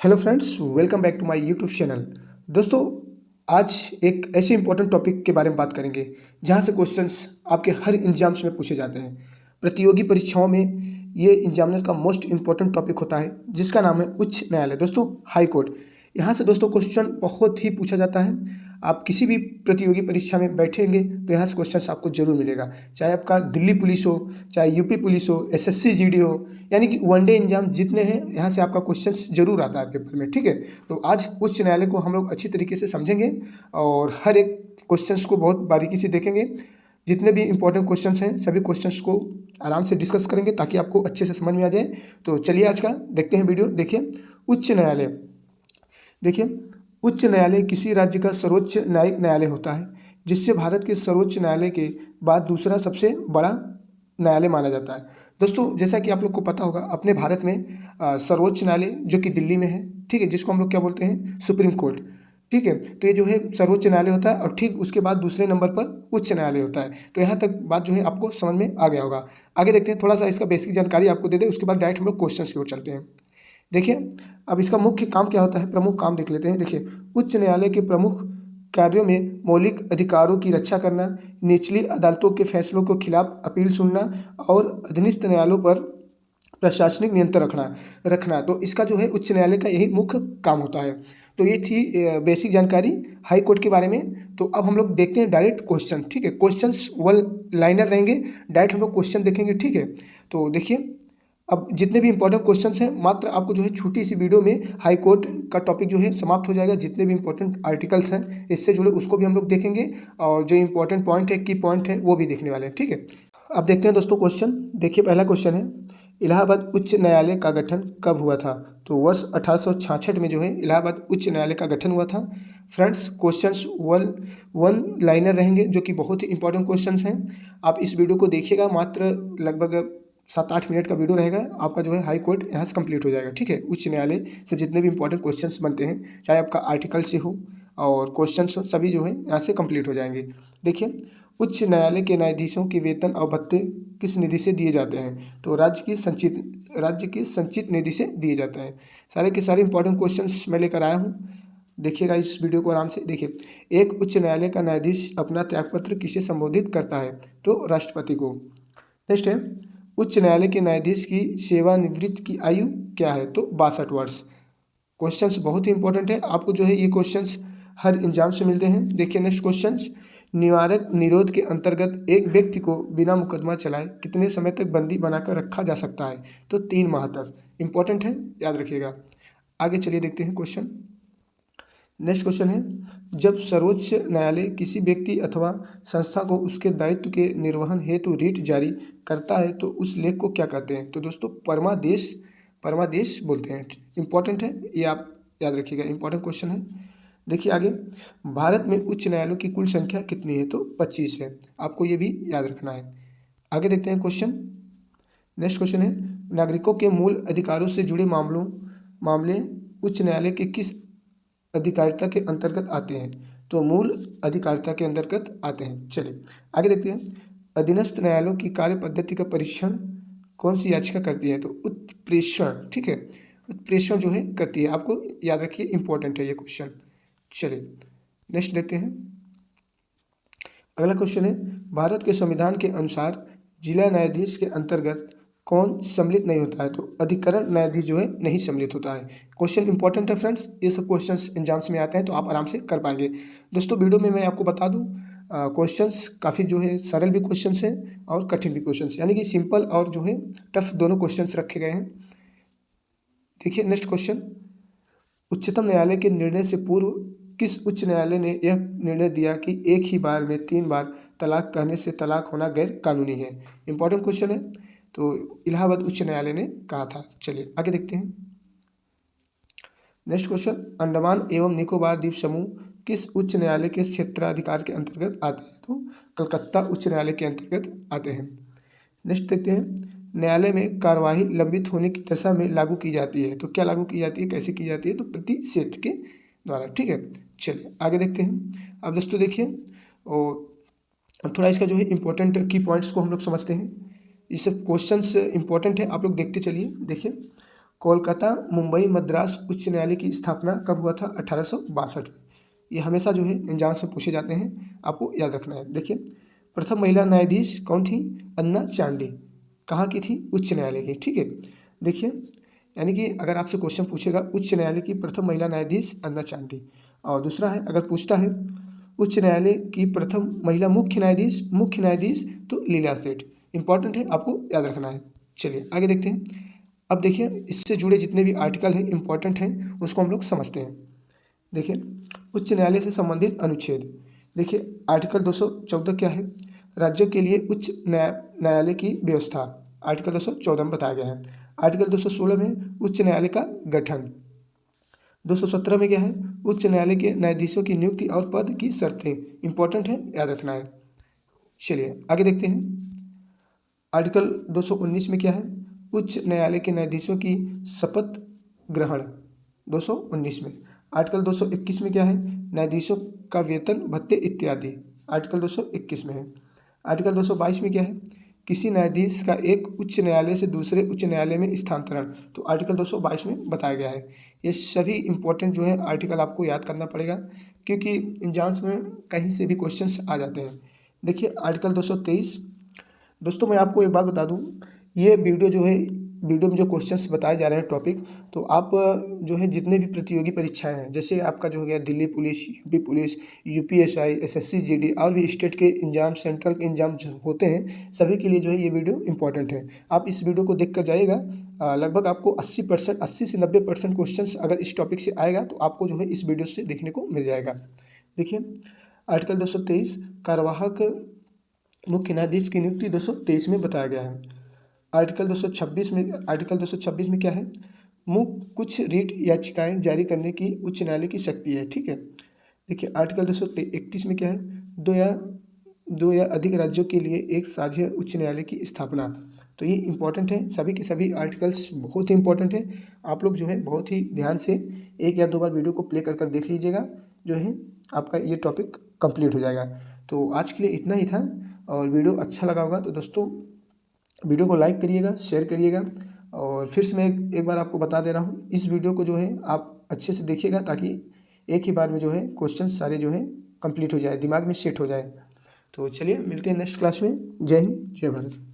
Hello friends, welcome back to my YouTube channel. दोस्तों, आज एक ऐसे इंपॉर्टेंट टॉपिक के बारे में बात करेंगे जहां से क्वेश्चंस आपके हर एग्जाम्स में पूछे जाते हैं। प्रतियोगी परीक्षाओं में ये एग्जामिनर का मोस्ट इंपॉर्टेंट टॉपिक होता है जिसका नाम है उच्च न्यायालय। दोस्तों, हाई कोर्ट। यहाँ से दोस्तों क्वेश्चन बहुत ही पूछा जाता है। आप किसी भी प्रतियोगी परीक्षा में बैठेंगे तो यहाँ से क्वेश्चन आपको जरूर मिलेगा, चाहे आपका दिल्ली पुलिस हो, चाहे यूपी पुलिस हो, एसएससी जीडी हो, यानी कि वनडे एग्जाम जितने हैं यहाँ से आपका क्वेश्चन जरूर आता है पेपर में। ठीक है, तो आज उच्च न्यायालय को हम लोग अच्छी तरीके से समझेंगे और हर एक क्वेश्चन को बहुत बारीकी से देखेंगे। जितने भी इंपॉर्टेंट क्वेश्चंस हैं सभी क्वेश्चंस को आराम से डिस्कस करेंगे ताकि आपको अच्छे से समझ में आ जाए। तो चलिए आज का देखते हैं वीडियो। देखिए, उच्च न्यायालय। देखिए, उच्च न्यायालय किसी राज्य का सर्वोच्च न्यायिक न्यायालय होता है जिससे भारत के सर्वोच्च न्यायालय के बाद दूसरा सबसे बड़ा न्यायालय माना जाता है। दोस्तों, जैसा कि आप लोग को पता होगा, अपने भारत में सर्वोच्च न्यायालय जो कि दिल्ली में है, ठीक है, जिसको हम लोग क्या बोलते हैं, सुप्रीम कोर्ट। ठीक है, तो ये जो है सर्वोच्च न्यायालय होता है और ठीक उसके बाद दूसरे नंबर पर उच्च न्यायालय होता है। तो यहाँ तक बात जो है आपको समझ में आ गया होगा। आगे देखते हैं, थोड़ा सा इसका बेसिक जानकारी आपको दे दें, उसके बाद डायरेक्ट हम लोग क्वेश्चन की ओर चलते हैं। देखिए, अब इसका मुख्य काम क्या होता है, प्रमुख काम देख लेते हैं। देखिए, उच्च न्यायालय के प्रमुख कार्यों में मौलिक अधिकारों की रक्षा करना, निचली अदालतों के फैसलों के खिलाफ अपील सुनना और अधीनस्थ न्यायालयों पर प्रशासनिक नियंत्रण रखना। तो इसका जो है उच्च न्यायालय का यही मुख्य काम होता है। तो ये थी बेसिक जानकारी हाई कोर्ट के बारे में। तो अब हम लोग देखते हैं डायरेक्ट क्वेश्चन। ठीक है, क्वेश्चंस वन लाइनर रहेंगे, डायरेक्ट हम लोग क्वेश्चन देखेंगे। ठीक है, तो देखिए, अब जितने भी इंपॉर्टेंट क्वेश्चंस हैं, मात्र आपको जो है छोटी सी वीडियो में हाई कोर्ट का टॉपिक जो है समाप्त हो जाएगा। जितने भी इंपॉर्टेंट आर्टिकल्स हैं इससे जुड़े उसको भी हम लोग देखेंगे और जो इंपॉर्टेंट पॉइंट है, की पॉइंट है, वो भी देखने वाले हैं। ठीक है, अब देखते हैं दोस्तों क्वेश्चन। देखिए, पहला क्वेश्चन है, इलाहाबाद उच्च न्यायालय का गठन कब हुआ था? तो वर्ष 1866 में जो है इलाहाबाद उच्च न्यायालय का गठन हुआ था। फ्रेंड्स, क्वेश्चंस वन लाइनर रहेंगे जो कि बहुत ही इंपॉर्टेंट क्वेश्चंस हैं। आप इस वीडियो को देखिएगा, मात्र लगभग 7-8 मिनट का वीडियो रहेगा। आपका जो है हाई कोर्ट यहाँ से कंप्लीट हो जाएगा। ठीक है, उच्च न्यायालय से जितने भी इंपॉर्टेंट क्वेश्चंस बनते हैं, चाहे आपका आर्टिकल से हो और क्वेश्चंस हो, सभी जो है यहाँ से कंप्लीट हो जाएंगे। देखिए, उच्च न्यायालय के न्यायाधीशों के वेतन और भत्ते किस निधि से दिए जाते हैं? तो राज्य की संचित निधि से दिए जाते हैं। सारे के सारे इंपॉर्टेंट क्वेश्चंस मैं लेकर आया हूँ। देखिएगा इस वीडियो को आराम से। देखिए, एक उच्च न्यायालय का न्यायाधीश अपना त्यागपत्र किसे संबोधित करता है? तो राष्ट्रपति को। नेक्स्ट है, उच्च न्यायालय के न्यायाधीश की सेवानिवृत्ति की आयु क्या है? तो 62 वर्ष। क्वेश्चंस बहुत ही इंपॉर्टेंट है, आपको जो है ये क्वेश्चंस हर एग्जाम से मिलते हैं। देखिए, नेक्स्ट क्वेश्चन, निवारक निरोध के अंतर्गत एक व्यक्ति को बिना मुकदमा चलाए कितने समय तक बंदी बनाकर रखा जा सकता है? तो 3 माह तक। इंपॉर्टेंट है, याद रखिएगा। आगे चलिए देखते हैं क्वेश्चन। नेक्स्ट क्वेश्चन है, जब सर्वोच्च न्यायालय किसी व्यक्ति अथवा संस्था को उसके दायित्व के निर्वहन हेतु रीट जारी करता है तो उस लेख को क्या कहते हैं? तो दोस्तों, परमादेश बोलते हैं। इंपॉर्टेंट है, ये आप याद रखिएगा, इंपॉर्टेंट क्वेश्चन है। देखिए आगे, भारत में उच्च न्यायालयों की कुल संख्या कितनी है? तो 25 है। आपको ये भी याद रखना है। आगे देखते हैं क्वेश्चन। नेक्स्ट क्वेश्चन है, नागरिकों के मूल अधिकारों से जुड़े मामले उच्च न्यायालय के किस अधिकारिता के अंतर्गत आते हैं? तो मूल अधिकारिता के अंतर्गत आते हैं। चलिए आगे देखते हैं, अधीनस्थ न्यायालयों की कार्य पद्धति का परीक्षण कौन सी याचिका करती है? तो उत्प्रेषण। ठीक है, उत्प्रेषण जो है करती है। आपको याद रखिए, इंपॉर्टेंट है ये क्वेश्चन। चलिए नेक्स्ट देखते हैं। अगला क्वेश्चन है, भारत के संविधान के अनुसार जिला न्यायाधीश के अंतर्गत कौन सम्मिलित नहीं होता है? तो अधिकरण न्यायाधीश जो है नहीं सम्मिलित होता है। क्वेश्चन इंपॉर्टेंट है फ्रेंड्स, ये सब क्वेश्चंस एग्जाम्स में आते हैं तो आप आराम से कर पाएंगे। दोस्तों, वीडियो में मैं आपको बता दूं, क्वेश्चंस काफ़ी जो है सरल भी क्वेश्चंस हैं और कठिन भी क्वेश्चंस, यानी कि सिंपल और जो है टफ दोनों क्वेश्चंस रखे गए हैं। देखिए नेक्स्ट क्वेश्चन, उच्चतम न्यायालय के निर्णय से पूर्व किस उच्च न्यायालय ने यह निर्णय दिया कि एक ही बार में 3 बार तलाक कहने से तलाक होना गैर कानूनी है? इंपॉर्टेंट क्वेश्चन है, तो इलाहाबाद उच्च न्यायालय ने कहा था। चलिए आगे देखते हैं। नेक्स्ट क्वेश्चन, अंडमान एवं निकोबार द्वीप समूह किस उच्च न्यायालय के क्षेत्राधिकार के अंतर्गत आते हैं? तो कलकत्ता उच्च न्यायालय के अंतर्गत आते हैं। नेक्स्ट देखते हैं, न्यायालय में कार्यवाही लंबित होने की दशा में लागू की जाती है। तो क्या लागू की जाती है, कैसे की जाती है? तो प्रतिषेध के द्वारा। ठीक है, चलिए आगे देखते हैं। अब दोस्तों देखिए, और थोड़ा इसका जो है इंपॉर्टेंट की पॉइंट्स को हम लोग समझते हैं। ये सब क्वेश्चंस इंपॉर्टेंट है, आप लोग देखते चलिए। देखिए, कोलकाता मुंबई मद्रास उच्च न्यायालय की स्थापना कब हुआ था? 1862 में। ये हमेशा जो है एग्जाम से पूछे जाते हैं, आपको याद रखना है। देखिए, प्रथम महिला न्यायाधीश कौन थी? अन्ना चांडी। कहाँ की थी? उच्च न्यायालय की। ठीक है, देखिए, यानी कि अगर आपसे क्वेश्चन पूछेगा उच्च न्यायालय की प्रथम महिला न्यायाधीश अन्ना चांडी। और दूसरा है, अगर पूछता है उच्च न्यायालय की प्रथम महिला मुख्य न्यायाधीश तो लीला सेठ। इंपॉर्टेंट है, आपको याद रखना है। चलिए आगे देखते हैं। अब देखिए, इससे जुड़े जितने भी आर्टिकल हैं इंपॉर्टेंट हैं, उसको हम लोग समझते हैं। देखिए, उच्च न्यायालय से संबंधित अनुच्छेद। देखिए, आर्टिकल 214 क्या है? राज्यों के लिए उच्च न्यायालय की व्यवस्था। आर्टिकल 214 में बताया गया है। आर्टिकल 216 में उच्च न्यायालय का गठन। 217 में क्या है? उच्च न्यायालय के न्यायाधीशों की नियुक्ति और पद की शर्तें। इंपॉर्टेंट है, याद रखना है। चलिए आगे देखते हैं। आर्टिकल 219 में क्या है? उच्च न्यायालय के न्यायाधीशों की शपथ ग्रहण। 219 में। आर्टिकल 221 में क्या है? न्यायाधीशों का वेतन भत्ते इत्यादि। आर्टिकल 221 में है। आर्टिकल 222 में क्या है? किसी न्यायाधीश का एक उच्च न्यायालय से दूसरे उच्च न्यायालय में स्थानांतरण। तो आर्टिकल 222 में बताया गया है। ये सभी इंपॉर्टेंट जो है आर्टिकल आपको याद करना पड़ेगा, क्योंकि एग्जाम्स में कहीं से भी क्वेश्चंस आ जाते हैं। देखिए, आर्टिकल 223। दोस्तों, मैं आपको एक बात बता दूं, ये वीडियो जो है, वीडियो में जो क्वेश्चंस बताए जा रहे हैं टॉपिक, तो आप जो है जितने भी प्रतियोगी परीक्षाएं हैं, जैसे आपका जो हो गया Delhi police, UP police, UPSI, SSC, GD और भी स्टेट के एग्जाम, सेंट्रल के एग्जाम होते हैं, सभी के लिए जो है ये वीडियो इंपॉर्टेंट है। आप इस वीडियो को देख कर जाइएगा। लगभग आपको 80% 80 से 90% क्वेश्चन अगर इस टॉपिक से आएगा तो आपको जो है इस वीडियो से देखने को मिल जाएगा। देखिए, आर्टिकल 223 कार्यवाहक मुख्य न्यायाधीश की नियुक्ति 223 में बताया गया है। आर्टिकल 226 में क्या है? कुछ रीट याचिकाएं जारी करने की उच्च न्यायालय की शक्ति है। ठीक है, देखिए, आर्टिकल 231 में क्या है? दो या अधिक राज्यों के लिए एक साझा उच्च न्यायालय की स्थापना। तो ये इंपॉर्टेंट है, सभी के सभी आर्टिकल्स बहुत ही इंपॉर्टेंट है। आप लोग जो है बहुत ही ध्यान से एक या दो बार वीडियो को प्ले कर कर देख लीजिएगा, जो है आपका ये टॉपिक कंप्लीट हो जाएगा। तो आज के लिए इतना ही था, और वीडियो अच्छा लगा होगा तो दोस्तों वीडियो को लाइक करिएगा, शेयर करिएगा। और फिर से मैं एक बार आपको बता दे रहा हूँ, इस वीडियो को जो है आप अच्छे से देखिएगा, ताकि एक ही बार में जो है क्वेश्चन सारे जो है कंप्लीट हो जाए, दिमाग में सेट हो जाए। तो चलिए मिलते हैं नेक्स्ट क्लास में। जय हिंद, जय भारत।